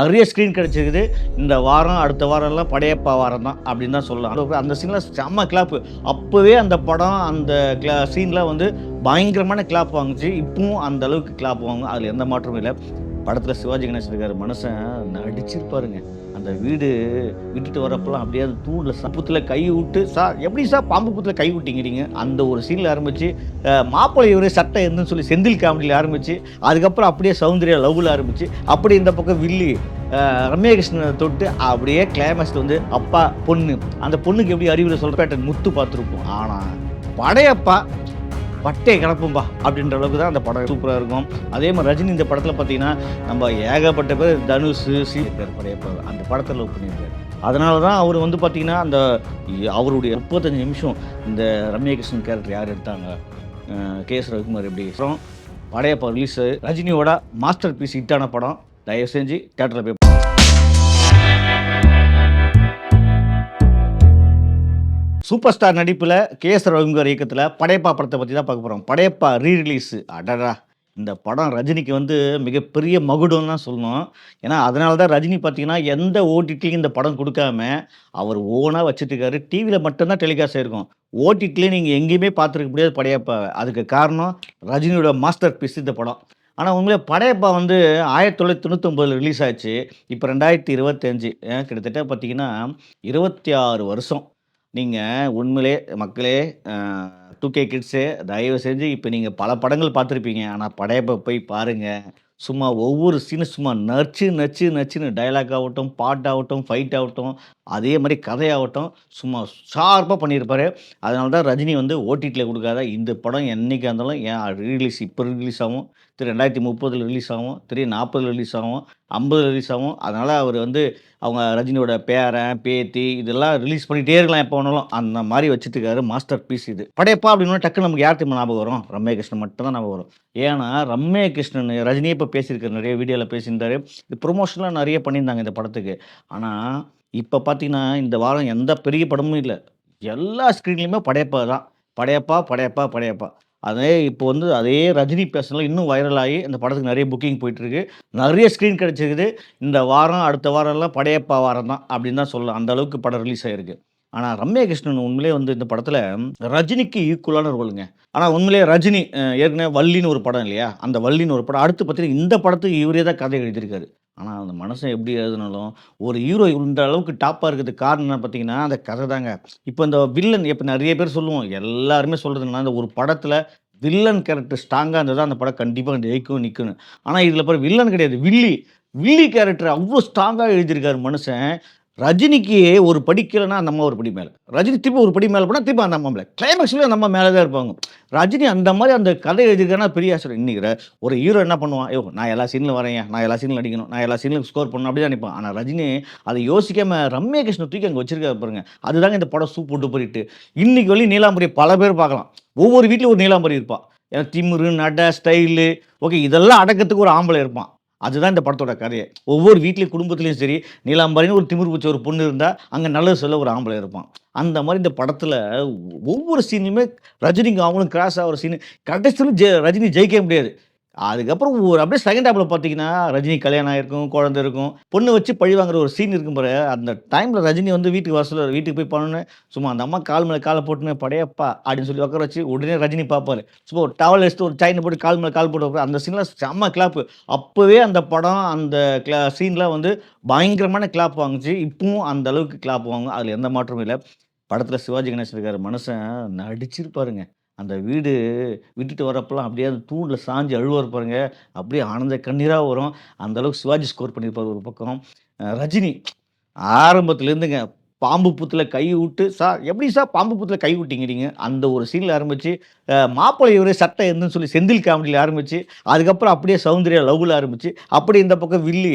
நிறைய ஸ்க்ரீன் கிடைச்சிருக்குது. இந்த வாரம், அடுத்த வாரம்லாம் படையப்பா வாரம் தான் அப்படின்னு தான் சொல்லலாம். அந்த சீன்ல செம்ம கிளாப்பு. அப்பவே அந்த படம், அந்த சீன்லாம் வந்து பயங்கரமான கிளாப் வாங்குச்சு. இப்பவும் அந்த அளவுக்கு கிளாப் வாங்கும். அதில எந்த மாற்றமும் இல்ல. படத்துல சிவாஜி கணேசன் இருக்காரு. மனுஷன் நடிச்சிருப்பாருங்க. அந்த வீடு விட்டுட்டு வரப்பலாம் அப்படியே அந்த தூண்ல புத்துல கை விட்டு, "சார் எப்படி சார் பாம்பு புத்துல கை விட்டீங்கிறீங்க?" அந்த ஒரு சீன்ல ஆரம்பிச்சு, மாப்பிள்ளை இவரு சட்டை எதுன்னு சொல்லி செந்தில் காமெடியில ஆரம்பிச்சு, அதுக்கப்புறம் அப்படியே சௌந்தர்யா லவ்ல ஆரம்பிச்சு, அப்படி இந்த பக்கம் வில்லி ரம்யா கிருஷ்ணனை தொட்டு அப்படியே கிளைமாக்ஸ்ல வந்து அப்பா, பொண்ணு. அந்த பொண்ணுக்கு எப்படி அறிவுரை சொல்ற பேட்டர்ன் முத்து பார்த்துருப்போம். ஆனா படையப்பா பட்டைய கிளப்பும்பா அப்படின்ற அளவுக்கு தான் அந்த படம் சூப்பராக இருக்கும். அதே மாதிரி ரஜினி இந்த படத்தில் பார்த்தீங்கன்னா, நம்ம ஏகப்பட்ட பேர் தனுஷ், பேர் படையப்பா அந்த படத்தை லவ் பண்ணியிருக்காரு. அதனால தான் அவர் வந்து பார்த்தீங்கன்னா, அந்த அவருடைய 35 நிமிஷம் இந்த ரம்யா கிருஷ்ணன் கேரக்டர் யார் எடுத்தாங்க, கே.எஸ். ரவிக்குமார் எப்படி. அப்புறம் படையப்பா ரிலீஸு ரஜினியோட மாஸ்டர் பீஸ் ஹிட்டான படம். தயவு செஞ்சு தியேட்டரில் போய் சூப்பர் ஸ்டார் நடிப்பில் கே.எஸ். ரவிக்குமார் இயக்கத்தில் படையப்பா படத்தை பற்றி தான் பார்க்க போகிறோம். படையப்பா ரீ ரிலீஸு அடடா! இந்த படம் ரஜினிக்கு வந்து மிகப்பெரிய மகுடம்னு தான் சொல்லணும். ஏன்னா, அதனால தான் ரஜினி பார்த்தீங்கன்னா, எந்த ஓடிடியும் இந்த படம் குடுக்காம, அவர் ஓனா வச்சுட்டுருக்காரு. டிவியில மட்டும் தான் டெலிகாஸ்ட் ஆயிருக்கும். ஓடிடில நீங்க எங்கேயுமே பார்த்துருக்க முடியாது படையப்பாவ. அதுக்கு காரணம் ரஜினியோட மாஸ்டர் பீஸ் இந்த படம். ஆனா, உண்மையிலே படையப்பா வந்து 1999ல ரிலீஸ் ஆச்சு. இப்ப 2025 கிட்டத்தட்ட பார்த்தீங்கன்னா, 26 வருஷம். நீங்க உண்மையிலே மக்களே, அ 2கே கிட்ஸு தயவு செஞ்சு இப்ப நீங்க பல படங்கள் பார்த்துருப்பீங்க. ஆனா படையப்பா போய் பாருங்க. சும்மா ஒவ்வொரு சீனும் சும்மா நச்சு, நச்சு, நச்சுன்னு டயலாக் ஆகட்டும், பாட்டாகட்டும், ஃபைட் ஆகட்டும், அதே மாரி கதையாகட்டும், சும்மா ஷார்ப்பா பண்ணியிருப்பாரு. அதனால தான் ரஜினி வந்து ஓடிடில குடுக்காத இந்த படம் என்னைக்கா இருந்தாலும் ஏன் ரிலீஸ் இப்ப ரிலீஸ் ஆகும். 2030ல ரிலீஸ் ஆகும். 40ல ரிலீஸ் ஆகும். 50ல ரிலீஸ் ஆகும். அதனால அவரு வந்து அவங்க ரஜினியோட பேரன், பேத்தி இதெல்லாம் ரிலீஸ் பண்ணிட்டே இருக்கலாம் எப்போ வேணாலும். அந்த மாரி வச்சுட்டுருக்காரு. மாஸ்டர் பீஸ் இது. படையப்பா அப்படின்னோனே டக்குனு நமக்கு யார் தெரியுமா ஞாபகம் வரும்? ரம்யா கிருஷ்ணன் மட்டும் தான் ஞாபகம் வரும். ஏன்னா, ரம்யா கிருஷ்ணன் ரஜினியே இப்ப பேசியிருக்காரு. நெறைய வீடியோல பேசியிருந்தாரு. இது ப்ரமோஷன்லாம் நெறைய பண்ணியிருந்தாங்க இந்த படத்துக்கு. ஆனா, இப்ப பார்த்தீங்கன்னா, இந்த வாரம் எந்த பெரிய படமும் இல்ல. எல்லா ஸ்க்ரீன்லயுமே படையப்பா தான். படையப்பா, படையப்பா, படையப்பா. அதே இப்போ வந்து அதே ரஜினி பேசுனதுல இன்னும் வைரல் ஆகி இந்த படத்துக்கு நெறைய புக்கிங் போயிட்டுருக்கு. நெறைய ஸ்க்ரீன் கிடைச்சிருக்குது. இந்த வாரம், அடுத்த வாரம்லாம் படையப்பா வாரம் தான் அப்படின்னு தான் சொல்லலாம். அந்த அளவுக்கு படம் ரிலீஸ் ஆயிருக்கு. ஆனா, ரம்யா கிருஷ்ணன் உண்மையிலேயே வந்து இந்த படத்துல ரஜினிக்கு ஈக்குவலான ரோலுங்க. ஆனா, உண்மையிலேயே ரஜினி ஏற்கனவே வள்ளின்னு ஒரு படம் இல்லையா? அந்த வள்ளின்னு ஒரு படம். அடுத்து பார்த்தீங்கன்னா, இந்த படத்துக்கு இவரே தான் கதை எழுதியிருக்காரு. ஆனா, அந்த மனுஷன் எப்படி எழுதினாலும், ஒரு ஹீரோ இந்த அளவுக்கு டாப்பா இருக்கிறதுக்கு காரணம் என்ன பார்த்தீங்கன்னா, அந்த கதை தாங்க. இப்ப இந்த வில்லன் இப்ப நெறைய பேர் சொல்லுவோம். எல்லாருமே சொல்றது என்னன்னா, அந்த ஒரு படத்துல வில்லன் கேரக்டர் ஸ்ட்ராங்கா இருந்தா தான் அந்த படம் கண்டிப்பா ஜெயிக்கும், நிக்கும்னு. ஆனா, இதுல பாரு வில்லன் கிடையாது. வில்லி. வில்லி கேரக்டர் அவ்ளோ ஸ்ட்ராங்கா எழுதியிருக்காரு மனுஷன். ரஜினிக்கு ஒரு படி கீழனா, அந்த அம்மா ஒரு படி மேல. ரஜினி திருப்பி ஒரு படி மேல போனா, திருப்பி அந்த அம்மா மேல. கிளைமாக்ஸ்லயும் அந்த அம்மா மேல தான் இருப்பாங்க. ரஜினி அந்த மாரி அந்த கதை எழுதியிருக்காருன்னா பெரிய ஆச்சரியம். இன்னைக்கு ஒரு ஹீரோ என்ன பண்ணுவான்? "யோவ்! நான் எல்லா சீன்லயும் வரேன்யா. நான் எல்லா சீன்லயும் நடிக்கணும். நான் எல்லா சீன்லயும் ஸ்கோர் பண்ணணும்." அப்படி தான் நினைப்பான். ஆனா ரஜினி அத யோசிக்காம ரம்யா கிருஷ்ணன் தூக்கி அங்க வச்சிருக்காரு பாருங்க. அதுதாங்க இந்த படம் சூப்பர் டூப்பர் ஹிட்டு. இன்னைக்கு வரையும் நீலாம்பரிய பல பேர் பார்க்கலாம். ஒவ்வொரு வீட்லயும் ஒரு நீலாம்பரி இருப்பா. ஏன்னா திமிரு, நட, ஸ்டைலு ஓகே இதெல்லாம் அடக்கத்துக்கு ஒரு ஆம்பளை இருப்பான். அதுதான் இந்த படத்தோட கதையே. ஒவ்வொரு வீட்லயும் குடும்பத்திலயும் சரி, நீலாம்பரின்னு ஒரு திமிரு பிடிச்ச ஒரு பொண்ணு இருந்தா, அங்க நல்லது சொல்ல ஒரு ஆம்பளை இருப்பான். அந்த மாரி இந்த படத்துல ஒவ்வொரு சீன்லயுமே ரஜினிக்கும் அவங்களும் கிராஸ் ஆகுற சீனு கடைசில ரஜினி ஜெயிக்கவே முடியாது. அதுக்கப்புறம் ஒரு அப்படியே செகண்ட் ஹாஃப்ல பார்த்தீங்கன்னா, ரஜினி கல்யாணம் ஆயிருக்கும், குழந்தை இருக்கும். பொண்ணு வச்சு பழி வாங்குற ஒரு சீன் இருக்கும் பாரு. அந்த டைம்ல ரஜினி வந்து வீட்டுக்கு வர சொல்லுவாரு. வீட்டுக்கு போய் பண்ணோனே, சும்மா அந்த அம்மா கால் மேல கால போட்டுன்னு "படையப்பா" அப்படின்னு சொல்லி உட்கார வச்சு, உடனே ரஜினி பார்ப்பாரு. சும்மா ஒரு டவல் எடுத்துட்டு ஒரு செயின போட்டு கால் மேல கால் போட்டு வைப்பாரு. அந்த சீன்லாம் செம்ம கிளாப்பு. அப்பவே அந்த படம், அந்த சீன்லாம் வந்து பயங்கரமான கிளாப் வாங்குச்சு. இப்பவும் அந்த அளவுக்கு கிளாப் வாங்கும். அதுல எந்த மாற்றமும் இல்ல. படத்துல சிவாஜி கணேசன் இருக்காரு. மனுஷன் நடிச்சிருப்பாருங்க. அந்த வீடு விட்டுட்டு வரப்பலாம் அப்படியே அந்த தூண்ல சாஞ்சு அழுவாரு பாருங்க. அப்படியே ஆனந்த கண்ணீரா வரும். அந்த அளவுக்கு சிவாஜி ஸ்கோர் பண்ணியிருப்பாரு ஒரு பக்கம். ரஜினி ஆரம்பத்துலேருந்துங்க பாம்பு புத்துல கை விட்டு, "சார் எப்படி சார் பாம்பு புத்துல கை விட்டீங்கிறீங்க?" அந்த ஒரு சீன்ல ஆரம்பிச்சு, மாப்பிள்ளை இவரு சட்டை எதுன்னு சொல்லி செந்தில் காமெடியில ஆரம்பிச்சு, அதுக்கப்புறம் அப்படியே சௌந்தர்யா லவ்ல ஆரம்பிச்சு, அப்படியே இந்த பக்கம் வில்லி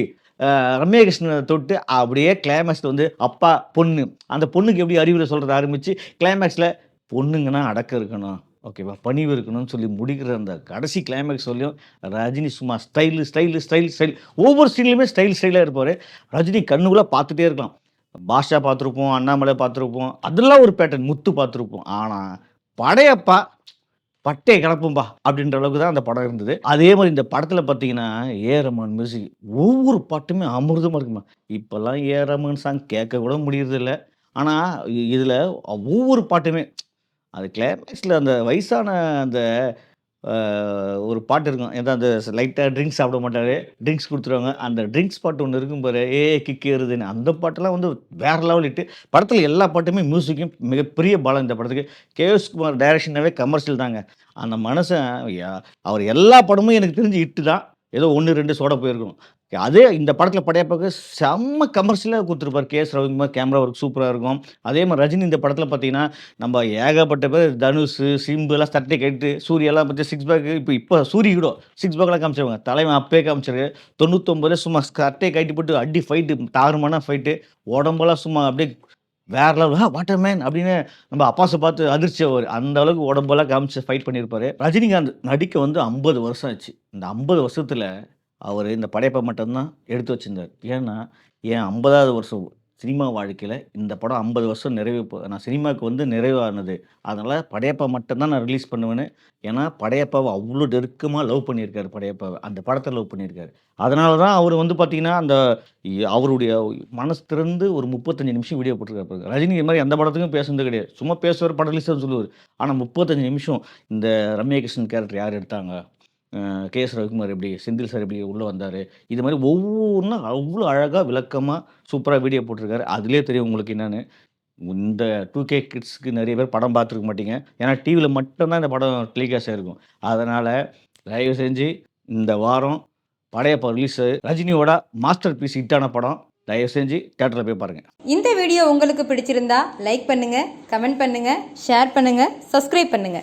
ரம்யா கிருஷ்ணன தொட்டு அப்படியே கிளைமாக்ஸ்ல வந்து அப்பா, பொண்ணு. அந்த பொண்ணுக்கு எப்படி அறிவுரை சொல்றத ஆரம்பிச்சு, கிளைமாக்ஸ்ல பொண்ணுங்கன்னா அடக்கம் இருக்கணும். ஓகேவா? பணிவு இருக்கணும்னு சொல்லி முடிக்கிற அந்த கடைசி கிளைமாக்ஸ் வரையும் ரஜினி சும்மா ஸ்டைலு, ஸ்டைலு, ஸ்டைல், ஸ்டைல். ஒவ்வொரு சீன்லயுமே ஸ்டைல், ஸ்டைலா இருப்பாரு. ரஜினி கண்ணுக்குள்ள பார்த்துட்டே இருக்கலாம். பாஷா பார்த்துருப்போம், அண்ணாமலை பார்த்துருப்போம். அதெல்லாம் ஒரு பேட்டர்ன். முத்து பார்த்துருப்போம். ஆனா, படையப்பா பட்டைய கிளப்பும்பா அப்படின்ற அளவுக்கு தான் அந்த படம் இருந்தது. அதே மாரி இந்த படத்துல பார்த்தீங்கன்னா, ரஹ்மான் மியூசிக் ஒவ்வொரு பாட்டுமே அமிர்தமா இருக்குங்க. இப்பலாம் ரஹ்மான் சாங் கேட்க கூட முடியறதில்ல. ஆனா, இதுல ஒவ்வொரு பாட்டுமே அது கிளைமேக்ஸ்ல அந்த வயசான அந்த அ ஒரு பாட்டு இருக்கும். ஏதா அந்த லைட்டா ட்ரிங்க்ஸ் சாப்பிட மாட்டாரு. ட்ரிங்க்ஸ் குடுத்துருவாங்க. அந்த ட்ரிங்க்ஸ் பாட்டு ஒண்ணு இருக்கும் பாரு. கிக் ஏறுதுன்னு. அந்த பாட்டெல்லாம் வந்து வேற லெவல் ஹிட்டு. படத்துல எல்லா பாட்டுமே மியூசிக்கும் மிகப்பெரிய பலம் இந்த படத்துக்கு. கே.எஸ். குமார் டைரக்ஷன்னாவே கமர்ஷியல் தாங்க. அந்த மனுஷன் ய அவர் எல்லா படமும் எனக்கு தெரிஞ்சு ஹிட்டு தான். ஏதோ 1, 2 சோட போயிருக்கும். அதே இந்த படத்துல படையப்பாக்கு செம்ம கமர்ஷியலா குடுத்துருப்பாரு. கே.எஸ். ரவிக்குமார் கேமரா ஒர்க் சூப்பரா இருக்கும். அதே மாரி ரஜினி இந்த படத்துல பார்த்தீங்கன்னா நம்ம ஏகப்பட்ட பேர் தனுஷு, சிம்புலாம் சட்டைய கழட்டி சூர்யாலாம் பாத்து சிக்ஸ் பேக் இப்ப சூரி கூட சிக்ஸ் பேக்லாம் காமிச்சவங்க. தலைவன் அப்பயே காமிச்சாரு. 99ல சும்மா சட்டைய கழட்டி போட்டு அடி ஃபைட்டு தாறுமாறான ஃபைட்டு. உடம்பெல்லாம் சும்மா அப்படியே வேற லெவல். வாட் எ மேன் அப்படின்னு நம்ம அப்பாஸ பார்த்து அதிர்ச்சி ஆவாரு. அந்த அளவுக்கு உடம்பெல்லாம் காமிச்சு ஃபைட் பண்ணியிருப்பாரு. ரஜினிகாந்த் நடிக்க வந்து 50 வருஷம் ஆச்சு. இந்த 50 வருஷத்துல அவரு இந்த படையப்ப மட்டும் தான் எடுத்து வச்சிருந்தாரு. ஏன்னா, என் 50வது வருஷம் சினிமா வாழ்க்கையில இந்த படம் 50 வருஷம் நான் சினிமாவுக்கு வந்து நிறைவானது. அதனால படையப்பா மட்டும் தான் நான் ரிலீஸ் பண்ணுவேன்னு. ஏன்னா, படையப்பாவ அவ்ளோ நெருக்கமா லவ் பண்ணியிருக்காரு படையப்பாவ. அந்த படத்த லவ் பண்ணியிருக்காரு. அதனால தான் அவரு வந்து பார்த்தீங்கன்னா, அந்த அவருடைய மனசு திறந்து ஒரு 35 நிமிஷம் வீடியோ போட்டிருக்காரு பாருங்க. ரஜினி இது மாரி எந்த படத்துக்கும் பேசுனது கிடையாது. சும்மா பேசுவாரு, படம் ரிலீஸ்ன்னு சொல்லுவாரு. ஆனா 35 நிமிஷம் இந்த ரம்யா கிருஷ்ணன் கேரக்டர் யார் எடுத்தாங்க? கே.எஸ். ரவிக்குமார் எப்படி? செந்தில் சார் எப்படி உள்ள வந்தாரு? இது மாரி ஒவ்வொன்னும் அவ்ளோ அழகா விளக்கமா, சூப்பரா வீடியோ போட்டிருக்காரு. அதிலேயே தெரியும் உங்களுக்கு என்னன்னு. இந்த 2கே கிட்ஸ்க்கு நெறைய பேர் படம் பார்த்துருக்க மாட்டீங்க. ஏன்னா டிவில மட்டும் தான் இந்த படம் டெலிகாஸ்ட் ஆயிருக்கும். அதனால தயவு செஞ்சு இந்த வாரம் படையப்பா ரிலீஸு ரஜினியோட மாஸ்டர் பீஸ் ஹிட்டான படம். தயவு செஞ்சு தியேட்டர்ல போய் பாருங்க. இந்த வீடியோ உங்களுக்கு பிடிச்சிருந்தா லைக் பண்ணுங்க, கமெண்ட் பண்ணுங்க, ஷேர் பண்ணுங்க, சப்ஸ்கிரைப் பண்ணுங்க.